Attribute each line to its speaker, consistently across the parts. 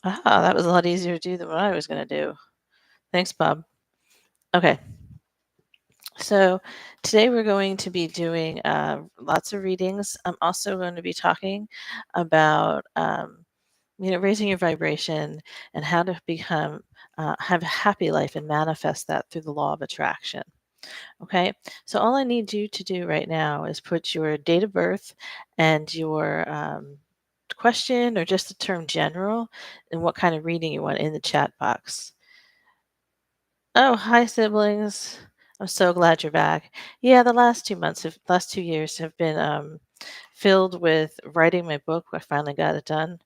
Speaker 1: That was a lot easier to do than what I was going to do. Thanks, Bob. Okay, so today we're going to be doing lots of readings. I'm also going to be talking about, raising your vibration and how to have a happy life and manifest that through the law of attraction. Okay, so all I need you to do right now is put your date of birth and your question or just the term general and what kind of reading you want in the chat box. Oh, hi, siblings. I'm so glad you're back. Yeah, the last 2 years have been filled with writing my book. I finally got it done.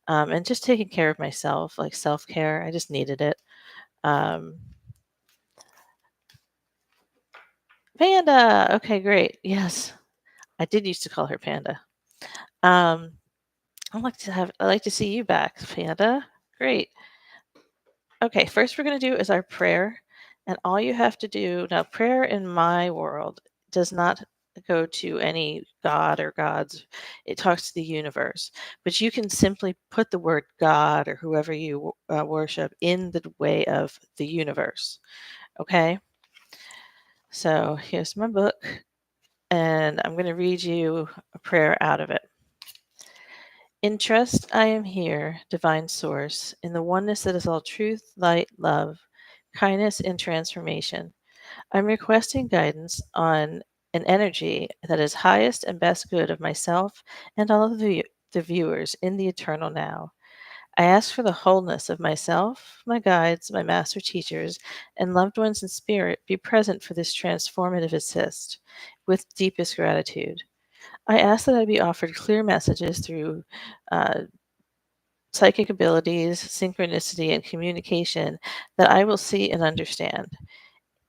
Speaker 1: And just taking care of myself, like self care. I just needed it. Um, Panda. Okay, great. Yes, I did used to call her Panda. Um, I like to see you back, Panda. Great. Okay, first we're going to do is our prayer. And all you have to do now, prayer in my world does not go to any god or gods. It talks to the universe. But you can simply put the word God or whoever you worship in the way of the universe. Okay? So here's my book, and I'm going to read you a prayer out of it. In trust, I am here, divine source, in the oneness that is all truth, light, love, kindness, and transformation. I'm requesting guidance on an energy that is highest and best good of myself and all of the viewers in the eternal now. I ask for the wholeness of myself, my guides, my master teachers, and loved ones in spirit be present for this transformative assist with deepest gratitude. I ask that I be offered clear messages through uh, psychic abilities, synchronicity, and communication that I will see and understand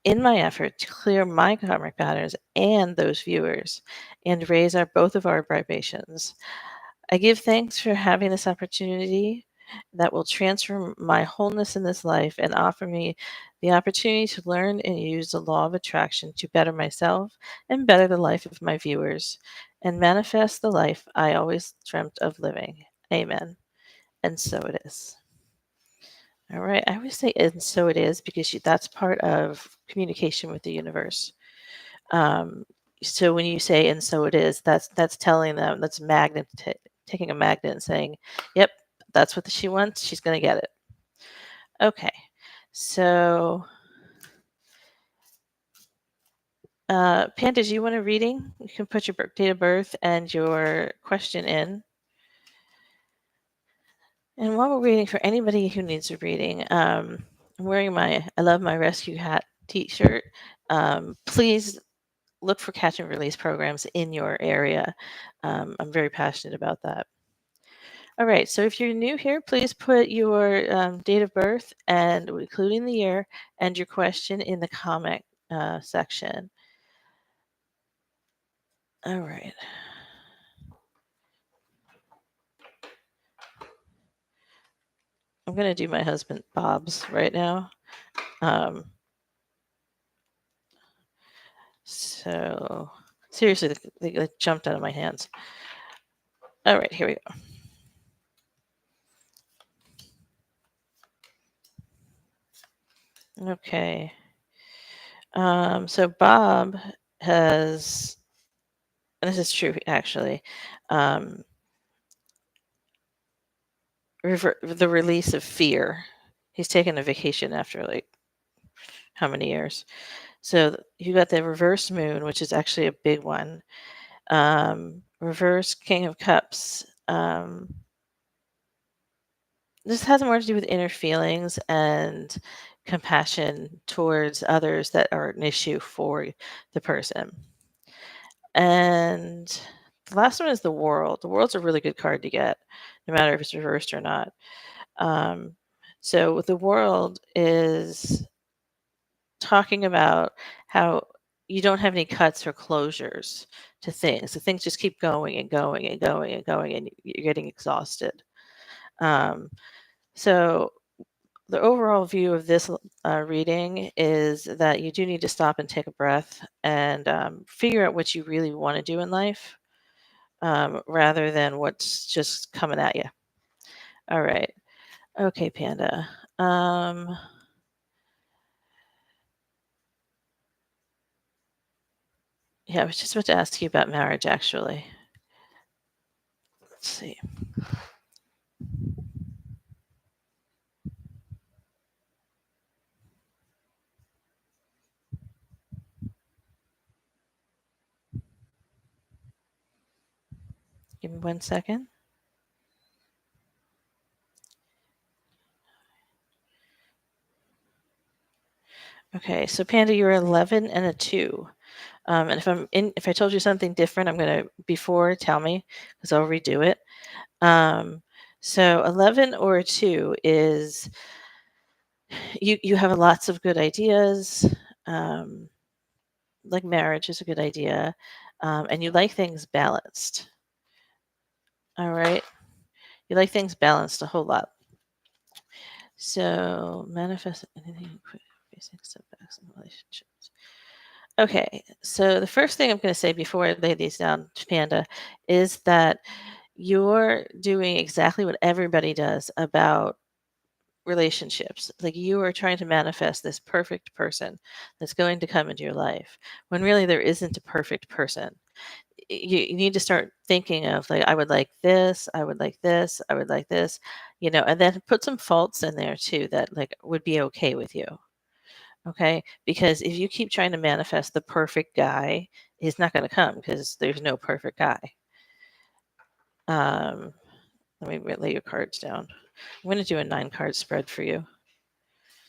Speaker 1: in my effort to clear my karmic patterns and those viewers and raise both of our vibrations. I give thanks for having this opportunity that will transfer my wholeness in this life and offer me the opportunity to learn and use the law of attraction to better myself and better the life of my viewers and manifest the life I always dreamt of living. Amen. And so it is. All right. I always say and so it is because that's part of communication with the universe. Um, so when you say and so it is, that's telling them taking a magnet and saying, "Yep, that's what she wants. She's going to get it." Okay. So, Panda, do you want a reading? You can put your date of birth and your question in. And while we're waiting for anybody who needs a reading, I'm wearing my I love my rescue hat T-shirt. Please look for catch and release programs in your area. I'm very passionate about that. All right, so if you're new here, please put your date of birth and including the year and your question in the comment section. All right. I'm going to do my husband Bob's right now. So, seriously, they jumped out of my hands. All right, here we go. Okay. So Bob has, and this is true actually, the release of fear. He's taken a vacation after like how many years? So you got the reverse moon, which is actually a big one. Reverse King of Cups. This has more to do with inner feelings and compassion towards others that are an issue for the person. And the last one is the World. The World's a really good card to get, no matter if it's reversed or not. So the World is talking about how you don't have any cuts or closures to things. The things just keep going and going and going and going, and you're getting exhausted. Um, so the overall view of this reading is that you do need to stop and take a breath and figure out what you really want to do in life rather than what's just coming at you. All right. Okay, Panda. Um, yeah, I was just about to ask you about marriage, actually. Let's see. Give me 1 second. Okay, so Panda, you're 11 and a 2. And if I told you something different, I'm gonna before tell me because I'll redo it. So 11 or a 2 is you have lots of good ideas. Um, like marriage is a good idea, and you like things balanced. All right, you like things balanced a whole lot. So manifest anything quick, facing setbacks in relationships. Okay, so the first thing I'm going to say before I lay these down, Panda, is that you're doing exactly what everybody does about relationships. Like you are trying to manifest this perfect person that's going to come into your life when really there isn't a perfect person. You need to start thinking of like, I would like this, I would like this, I would like this, and then put some faults in there too that like would be okay with you. Okay. Because if you keep trying to manifest the perfect guy, he's not going to come because there's no perfect guy. Um, Let me lay your cards down. I'm going to do a 9 card spread for you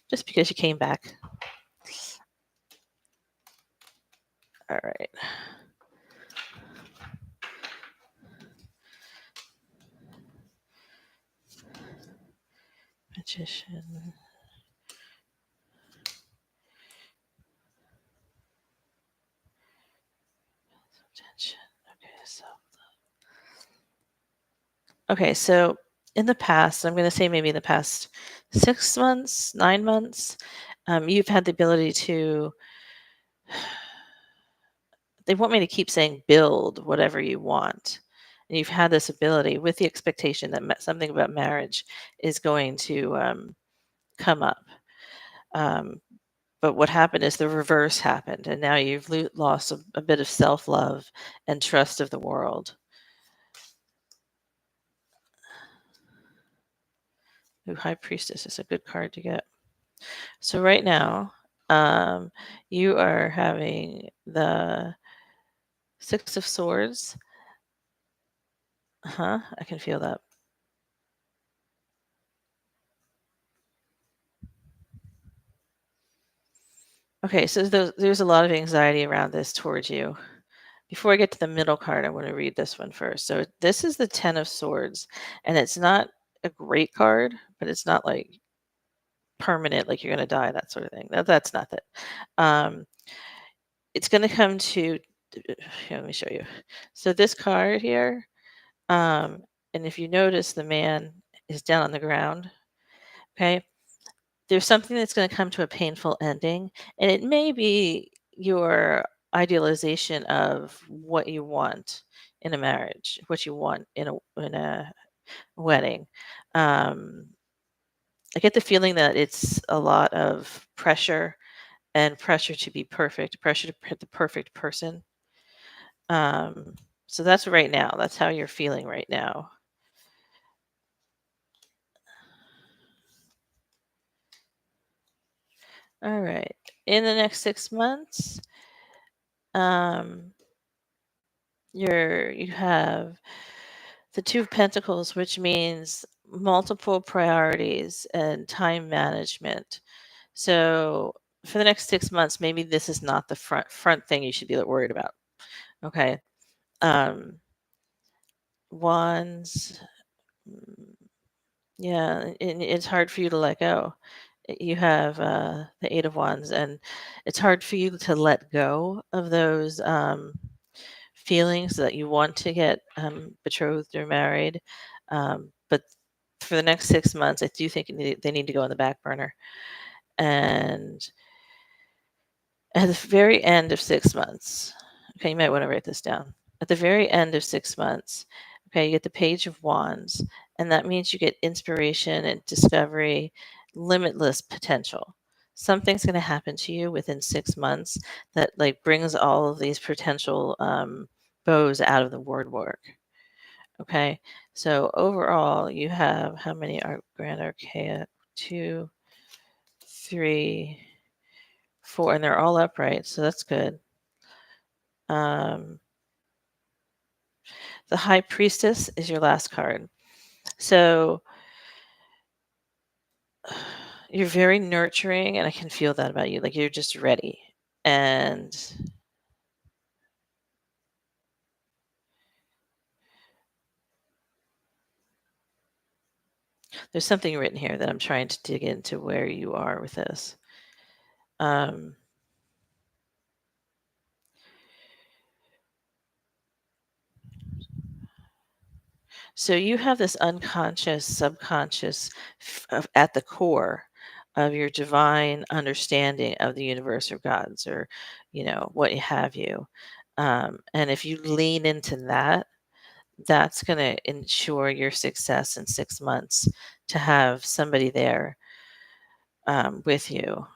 Speaker 1: just because you came back. All right. Magician. Attention. Okay, so in the past, I'm going to say maybe the past 6 months, 9 months, you've had the ability to, they want me to keep saying build whatever you want. And you've had this ability with the expectation that something about marriage is going to come up. Um, but what happened is the reverse happened, and now you've lost a bit of self love and trust of the world. Ooh, High Priestess is a good card to get. So right now, um, you are having the 6 of Swords. I can feel that. Okay, so there's a lot of anxiety around this towards you. Before I get to the middle card, I want to read this one first. So this is the 10 of Swords, and it's not a great card, but it's not like permanent, like you're going to die, that sort of thing. That's not it. Um, it's going to come to. Here, let me show you. So this card here, and if you notice, the man is down on the ground. Okay, there's something that's going to come to a painful ending, and it may be your idealization of what you want in a marriage, what you want in a wedding. Um, I get the feeling that it's a lot of pressure and pressure to be perfect, pressure to hit the perfect person. Um, so that's right now. That's how you're feeling right now. All right. In the next 6 months, um, you have the 2 of Pentacles, which means multiple priorities and time management. So for the next 6 months, maybe this is not the front thing you should be worried about. Okay. Um, Wands. Yeah, it's hard for you to let go. You have the 8 of Wands, and it's hard for you to let go of those feelings that you want to get betrothed or married. But for the next 6 months, I do think they need to go on the back burner. And at the very end of 6 months, okay, you might want to write this down. At the very end of 6 months, Okay, you get the Page of Wands, and that means you get inspiration and discovery, limitless potential. Something's going to happen to you within 6 months that like brings all of these potential bows out of the word work. Okay, so overall, you have how many are Grand Archaea? 2, 3, 4, and they're all upright, so that's good. Um, the High Priestess is your last card. So you're very nurturing, and I can feel that about you. Like you're just ready. And there's something written here that I'm trying to dig into where you are with this. Um, so you have this unconscious, subconscious at the core of your divine understanding of the universe or gods or, what have you. And if you lean into that, that's going to ensure your success in 6 months to have somebody there with you.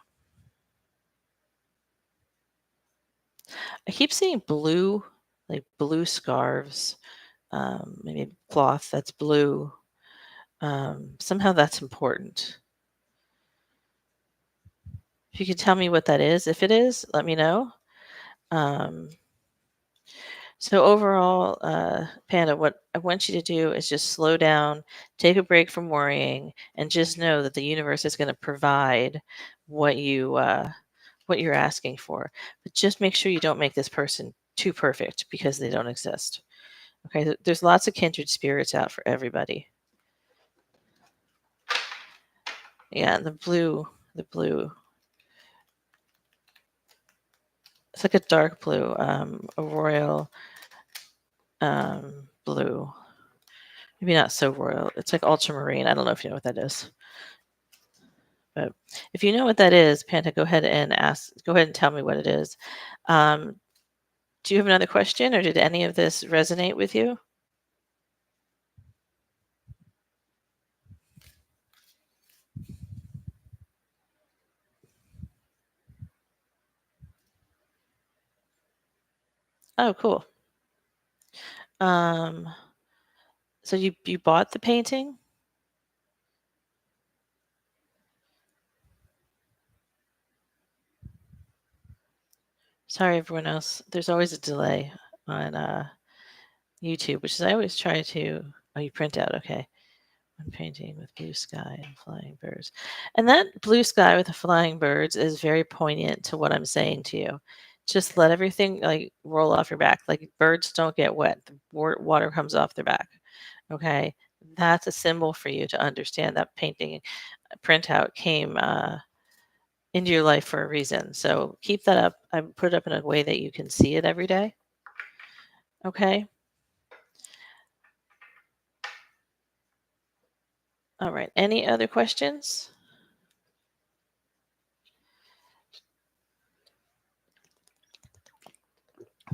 Speaker 1: I keep seeing blue, like blue scarves, maybe cloth that's blue. Somehow that's important. If you could tell me what that is, if it is, let me know. Um, so overall, Panda, what I want you to do is just slow down, take a break from worrying, and just know that the universe is going to provide what what you're asking for. But just make sure you don't make this person too perfect because they don't exist. Okay, there's lots of kindred spirits out for everybody. Yeah, the blue. It's like a dark blue, a royal blue. Maybe not so royal. It's like ultramarine. I don't know if you know what that is. But if you know what that is, Panda, go ahead and ask. Go ahead and tell me what it is. Um, do you have another question, or did any of this resonate with you? Oh, cool. Um, so you bought the painting? Sorry, everyone else. There's always a delay on YouTube, which is I always try to. Oh, you print out. Okay. I'm painting with blue sky and flying birds. And that blue sky with the flying birds is very poignant to what I'm saying to you. Just let everything like roll off your back. Like birds don't get wet. The water comes off their back. Okay. That's a symbol for you to understand that painting printout came into your life for a reason. So keep that up. I put it up in a way that you can see it every day. Okay. All right. Any other questions?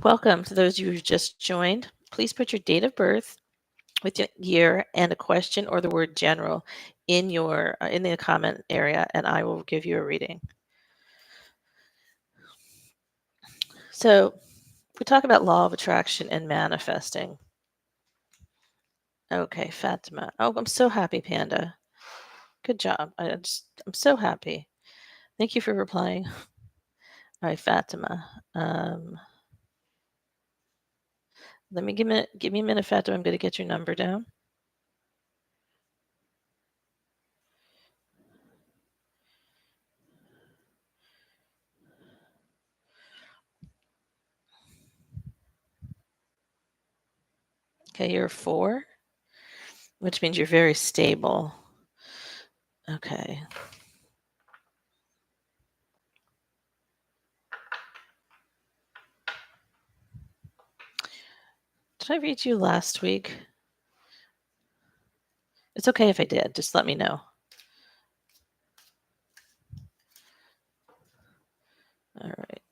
Speaker 1: Welcome to those of you who just joined. Please put your date of birth with your year and a question or the word general in your in the comment area, and I will give you a reading. So we talk about law of attraction and manifesting. Okay, Fatima. Oh, I'm so happy, Panda. Good job. I'm so happy. Thank you for replying. All right, Fatima. Let me give me a minute, Fatima. I'm going to get your number down. Okay, you're 4, which means you're very stable. Okay. Did I read you last week? It's okay if I did. Just let me know. All right.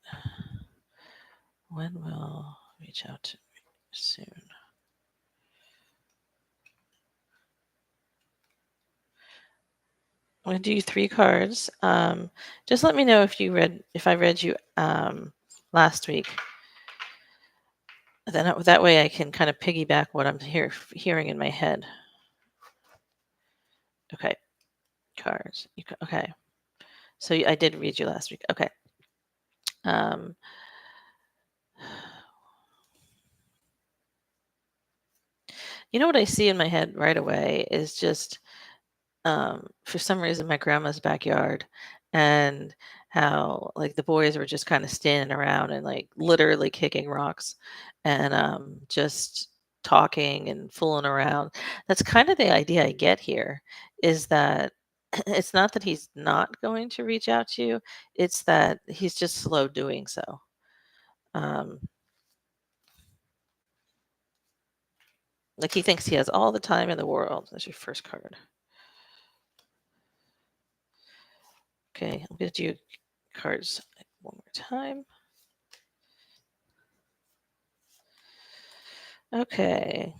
Speaker 1: When will reach out to me soon? I'm gonna do you 3 cards. Just let me know if I read you last week. Then that way I can kind of piggyback what I'm hearing in my head. Okay, cards. Okay, so I did read you last week. Okay. Um, you know what I see in my head right away is just for some reason my grandma's backyard, and how like the boys were just kind of standing around and like literally kicking rocks and just talking and fooling around. That's kind of the idea I get here, is that it's not that he's not going to reach out to you, it's that he's just slow doing so. um, like he thinks he has all the time in the world. That's your first card. Okay, I'm going to do cards one more time. Okay.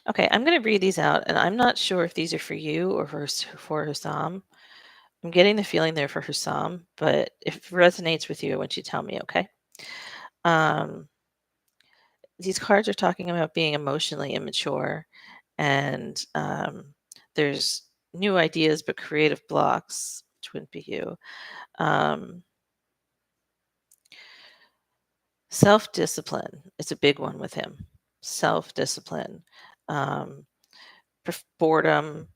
Speaker 1: Okay, I'm going to read these out, and I'm not sure if these are for you or for Hussam. I'm getting the feeling they're for Hussam, but if it resonates with you, I want you to tell me, okay? Um, these cards are talking about being emotionally immature, and there's new ideas but creative blocks, which wouldn't be you. Um, self-discipline is a big one with him. Self-discipline. Um, boredom.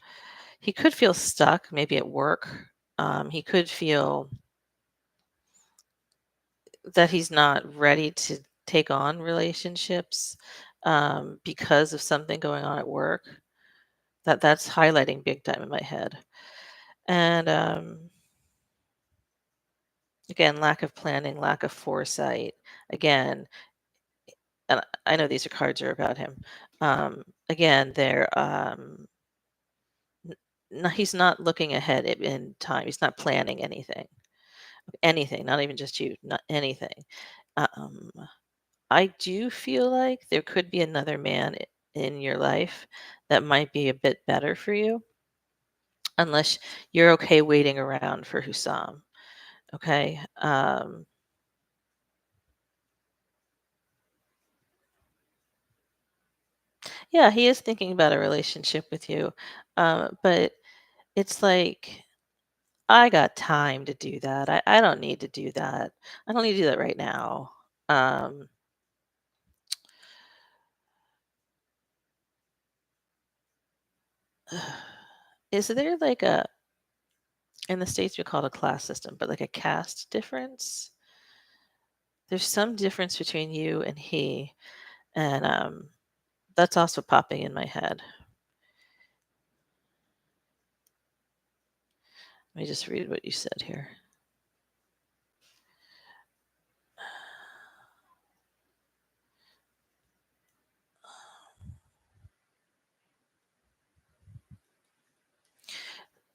Speaker 1: He could feel stuck, maybe at work. He could feel that he's not ready to take on relationships because of something going on at work. That's highlighting big time in my head. And again, lack of planning, lack of foresight. Again, and I know these cards are about him. Again, they're he's not looking ahead in time. He's not planning anything, not even just you, not anything. Um, I do feel like there could be another man in your life that might be a bit better for you, unless you're okay waiting around for Hussam. Okay. Yeah, he is thinking about a relationship with you, but it's like, I got time to do that. I don't need to do that. I don't need to do that right now. Um, is there like in the States we call it a class system, but like a caste difference? There's some difference between you and he, and that's also popping in my head. Let me just read what you said here.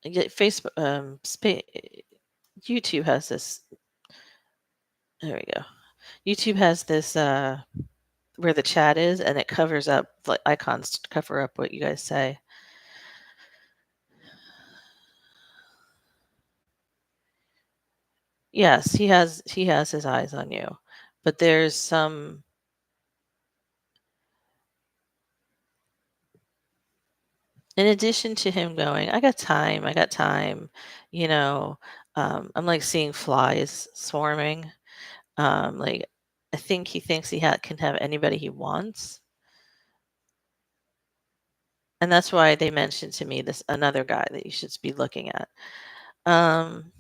Speaker 1: Facebook, YouTube has this. There we go. YouTube has this where the chat is, and it covers up like icons to cover up what you guys say. Yes, he has his eyes on you, but there's some. In addition to him going, I got time. I got time. You know, I'm like seeing flies swarming. Like I think he thinks can have anybody he wants, and that's why they mentioned to me this another guy that you should be looking at. Um,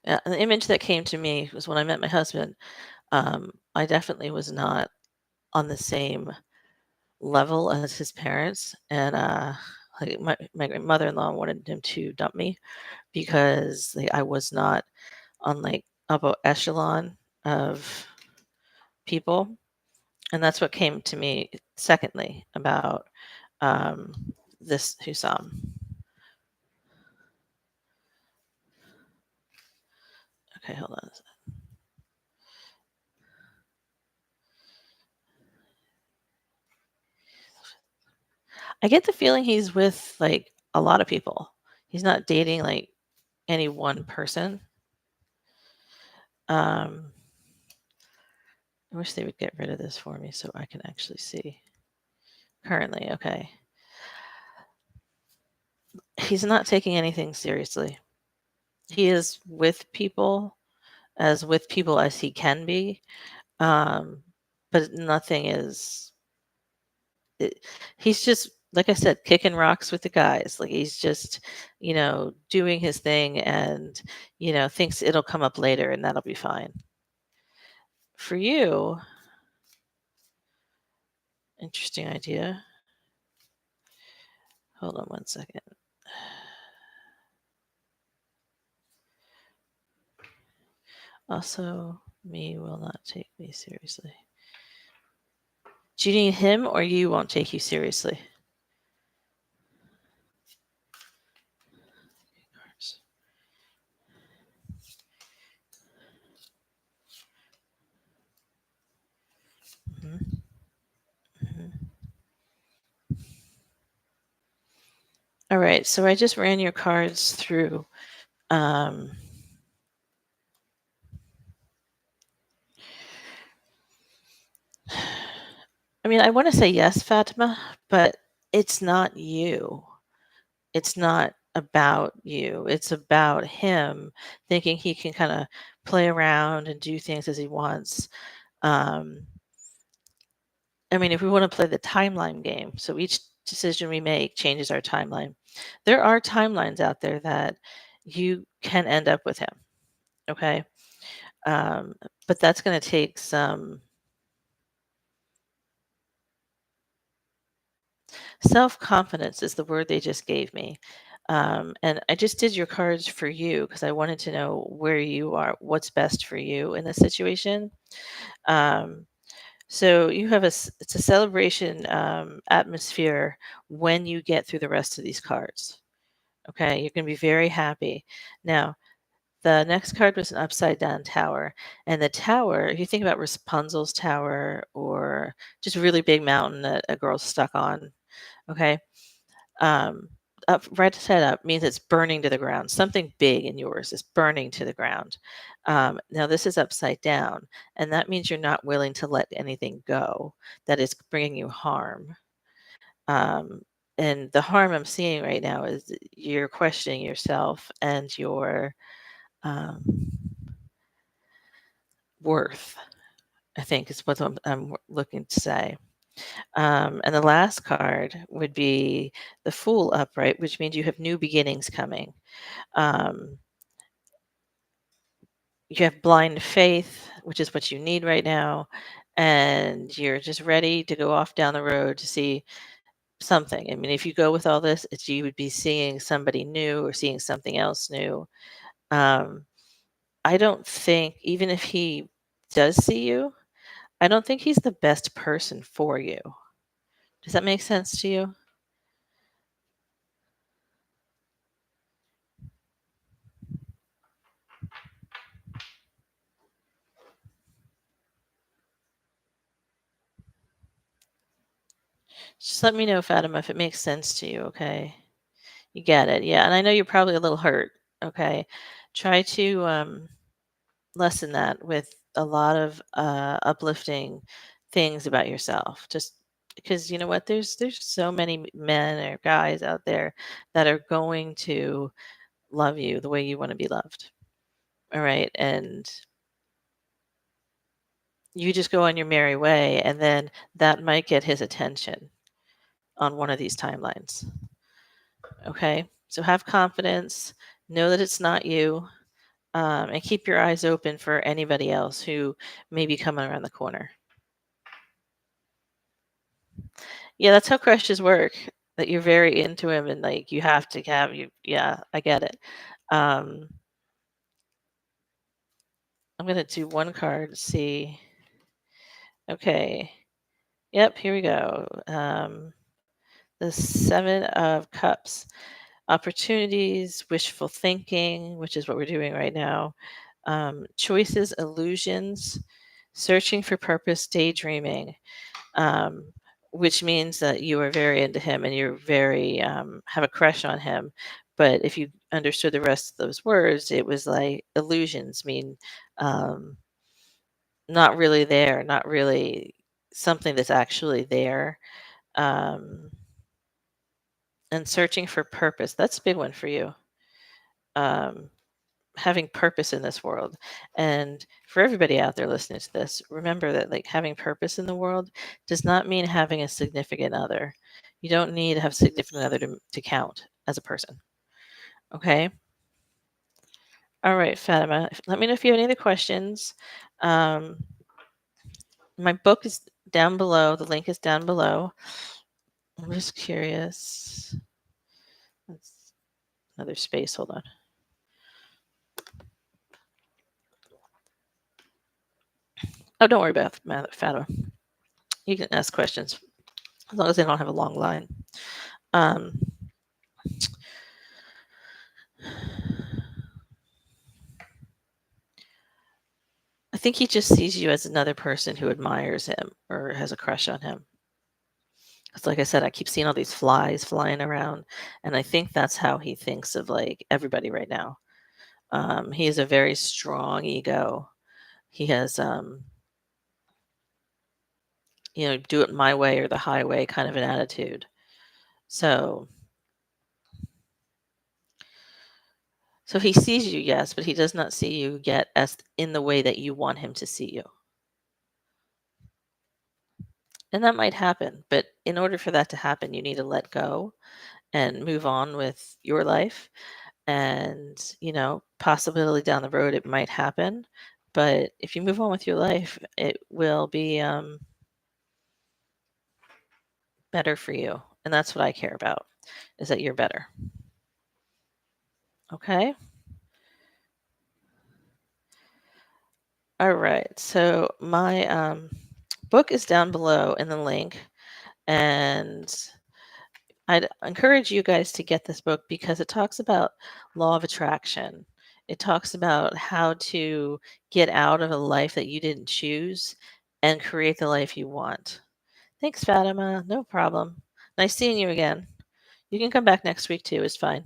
Speaker 1: yeah, the image that came to me was when I met my husband. I definitely was not on the same level as his parents, and like my mother-in-law wanted him to dump me because like, I was not on like upper echelon of people. And that's what came to me secondly about um, this Husam. Okay, hold on. I get the feeling he's with like a lot of people. He's not dating like any one person. I wish they would get rid of this for me so I can actually see currently. Okay. He's not taking anything seriously. He is with people as he can be. But nothing is it, he's just like I said, kicking rocks with the guys. Like he's just, doing his thing and, thinks it'll come up later and that'll be fine. For you, interesting idea. Hold on one second. Also, me will not take me seriously. Do you need him or you won't take you seriously? Mhm, mhm. All right, so I just ran your cards through. Um, I mean, I want to say yes, Fatima, but it's not you. It's not about you. It's about him thinking he can kind of play around and do things as he wants. Um, I mean, if we want to play the timeline game, so each decision we make changes our timeline. There are timelines out there that you can end up with him. Okay. Um, but that's going to take some self-confidence is the word they just gave me. And I just did your cards for you because I wanted to know where you are, what's best for you in this situation. Um, so you have it's a celebration atmosphere when you get through the rest of these cards. Okay, you're going to be very happy. Now, the next card was an upside down tower. And the tower, if you think about Rapunzel's tower or just a really big mountain that a girl's stuck on, okay, um, up right side up means it's burning to the ground. Something big in yours is burning to the ground. Now this is upside down, and that means you're not willing to let anything go that is bringing you harm. Um, and the harm I'm seeing right now is you're questioning yourself and your um, worth. I think is what I'm looking to say. And the last card would be the Fool upright, which means you have new beginnings coming. Um, you have blind faith, which is what you need right now, and you're just ready to go off down the road to see something. I mean, if you go with all this, it's you would be seeing somebody new or seeing something else new. Um, I don't think, even if he does see you, I don't think he's the best person for you. Does that make sense to you? Just let me know, Fatima, if it makes sense to you, okay? You get it. Yeah. And I know you're probably a little hurt. Okay. Try to lessen that with a lot of uplifting things about yourself. Just because you know what, there's so many men or guys out there that are going to love you the way you want to be loved. All right. And you just go on your merry way, and then that might get his attention on one of these timelines. Okay. So have confidence, know that it's not you, and keep your eyes open for anybody else who may be coming around the corner. Yeah, that's how crushes work. That you're very into him and like you have to have you. Yeah, I get it. Um, I'm gonna do one card to see. Okay. Yep, here we go. The Seven of Cups. Opportunities, wishful thinking, which is what we're doing right now. choices, illusions, searching for purpose, daydreaming, um, which means that you are very into him and you're very have a crush on him. But if you understood the rest of those words, it was like illusions mean um, not really there, not really something that's actually there. Um, and searching for purpose, that's a big one for you. Um, having purpose in this world. And for everybody out there listening to this, remember that like having purpose in the world does not mean having a significant other. You don't need to have a significant other to count as a person. Okay. All right, Fatima. Let me know if you have any other questions. Um, my book is down below. The link is down below. I'm just curious. That's another space. Hold on. Oh, don't worry about Fatima. You can ask questions as long as they don't have a long line. Um, I think he just sees you as another person who admires him or has a crush on him. It's like I said, I keep seeing all these flies flying around, and I think that's how he thinks of like everybody right now. He has a very strong ego. He has, do it my way or the highway kind of an attitude. So, so he sees you, yes, but he does not see you yet as in the way that you want him to see you. And that might happen, but in order for that to happen, you need to let go and move on with your life. And, possibility down the road, it might happen. But if you move on with your life, it will be better for you. And that's what I care about, is that you're better. Okay. All right. So my book is down below in the link. And I'd encourage you guys to get this book because it talks about law of attraction. It talks about how to get out of a life that you didn't choose and create the life you want. Thanks, Fatima. No problem. Nice seeing you again. You can come back next week too. It's fine.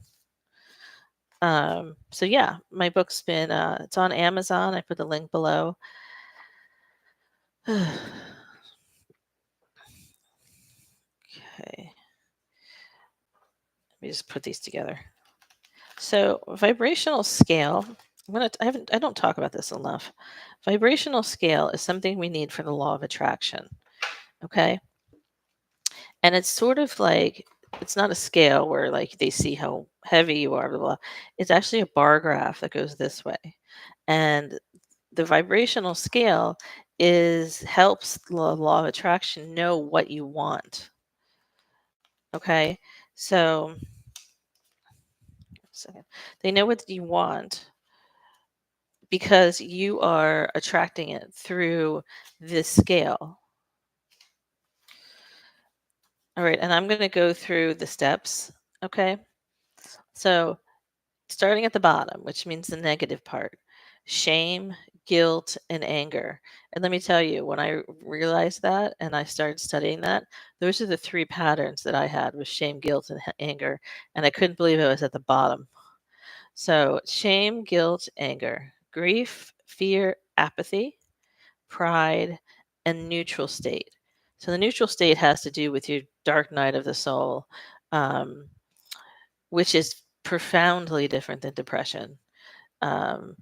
Speaker 1: So yeah, my book's been it's on Amazon. I put the link below. Okay. Let me just put these together. So vibrational scale. I don't talk about this enough. Vibrational scale is something we need for the law of attraction. Okay. And it's sort of like it's not a scale where like they see how heavy you are, blah, blah. It's actually a bar graph that goes this way. And the vibrational scale helps the law of attraction know what you want. Okay. So second. They know what you want because you are attracting it through this scale. All right, and I'm going to go through the steps. Okay. So starting at the bottom, which means the negative part, shame, guilt, and anger. And let me tell you, when I realized that and I started studying that, those are the three patterns that I had with shame, guilt, and anger. And I couldn't believe it was at the bottom. So shame, guilt, anger, grief, fear, apathy, pride, and neutral state. So the neutral state has to do with your dark night of the soul, um, which is profoundly different than depression. Um,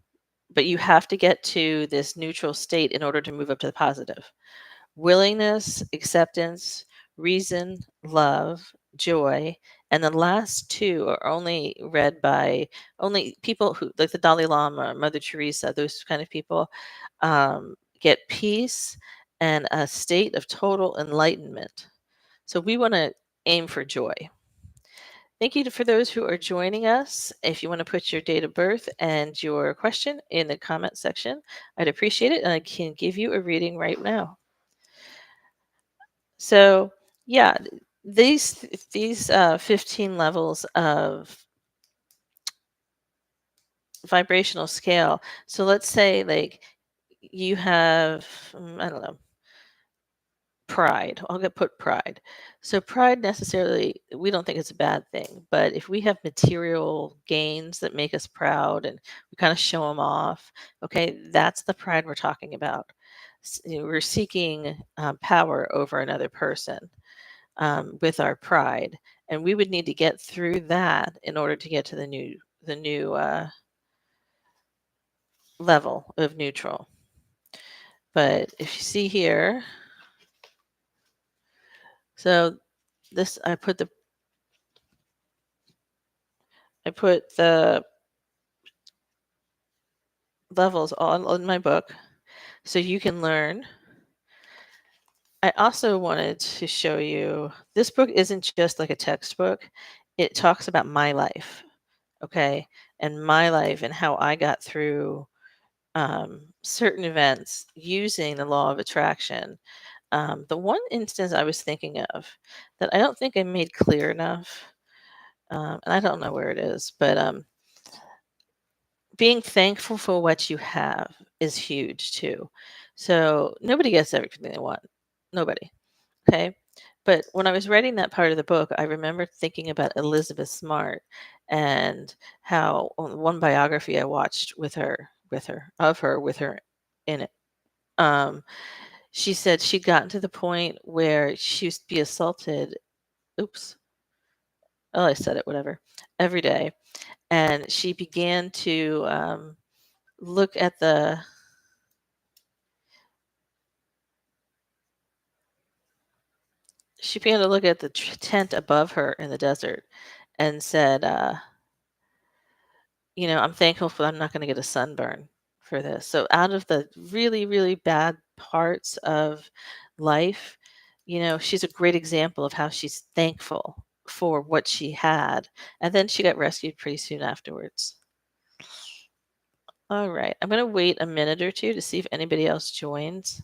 Speaker 1: but you have to get to this neutral state in order to move up to the positive. Willingness, acceptance, reason, love, joy. And the last two are only read by only people who, like the Dalai Lama, Mother Teresa, those kind of people, get peace and a state of total enlightenment. So we want to aim for joy. Thank you for those who are joining us. If you want to put your date of birth and your question in the comment section, I'd appreciate it. And I can give you a reading right now. So, yeah, these 15 levels of vibrational scale. So let's say like you have, I don't know, pride. I'll get put pride. So pride necessarily, we don't think it's a bad thing, but if we have material gains that make us proud and we kind of show them off, okay, that's the pride we're talking about. We're seeking power over another person with our pride, and we would need to get through that in order to get to the new level of neutral. But if you see here, so this I put the levels all in my book so you can learn. I also wanted to show you this book isn't just like a textbook. It talks about my life, okay? And my life and how I got through certain events using the law of attraction. The one instance I was thinking of that I don't think I made clear enough, and I don't know where it is, but being thankful for what you have is huge too. So nobody gets everything they want. Nobody. Okay. But when I was writing that part of the book, I remember thinking about Elizabeth Smart and how on one biography I watched with her in it. Um, she said she'd gotten to the point where she used to be assaulted. Oops. Oh, I said it, whatever. Every day. And she began to look at the she began to look at the tent above her in the desert and said, I'm thankful for I'm not going to get a sunburn for this. So, out of the really, really bad parts of life, she's a great example of how she's thankful for what she had. And then she got rescued pretty soon afterwards. All right. I'm going to wait a minute or two to see if anybody else joins.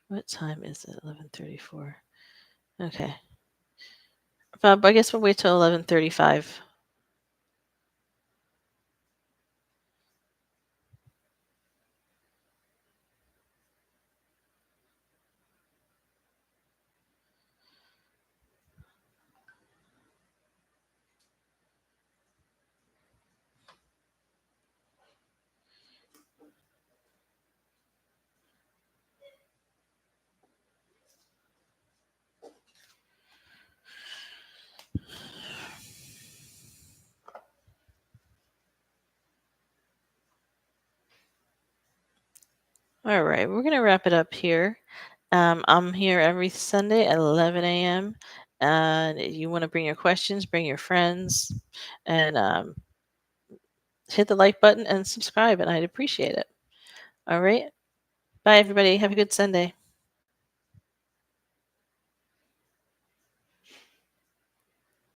Speaker 1: What time is it? 11:34. Okay. Bob, I guess we'll wait till 11:35. All right, we're going to wrap it up here. I'm here every Sunday at 11 a.m. And if you want to bring your questions, bring your friends, and hit the like button and subscribe, and I'd appreciate it. All right. Bye, everybody. Have a good Sunday.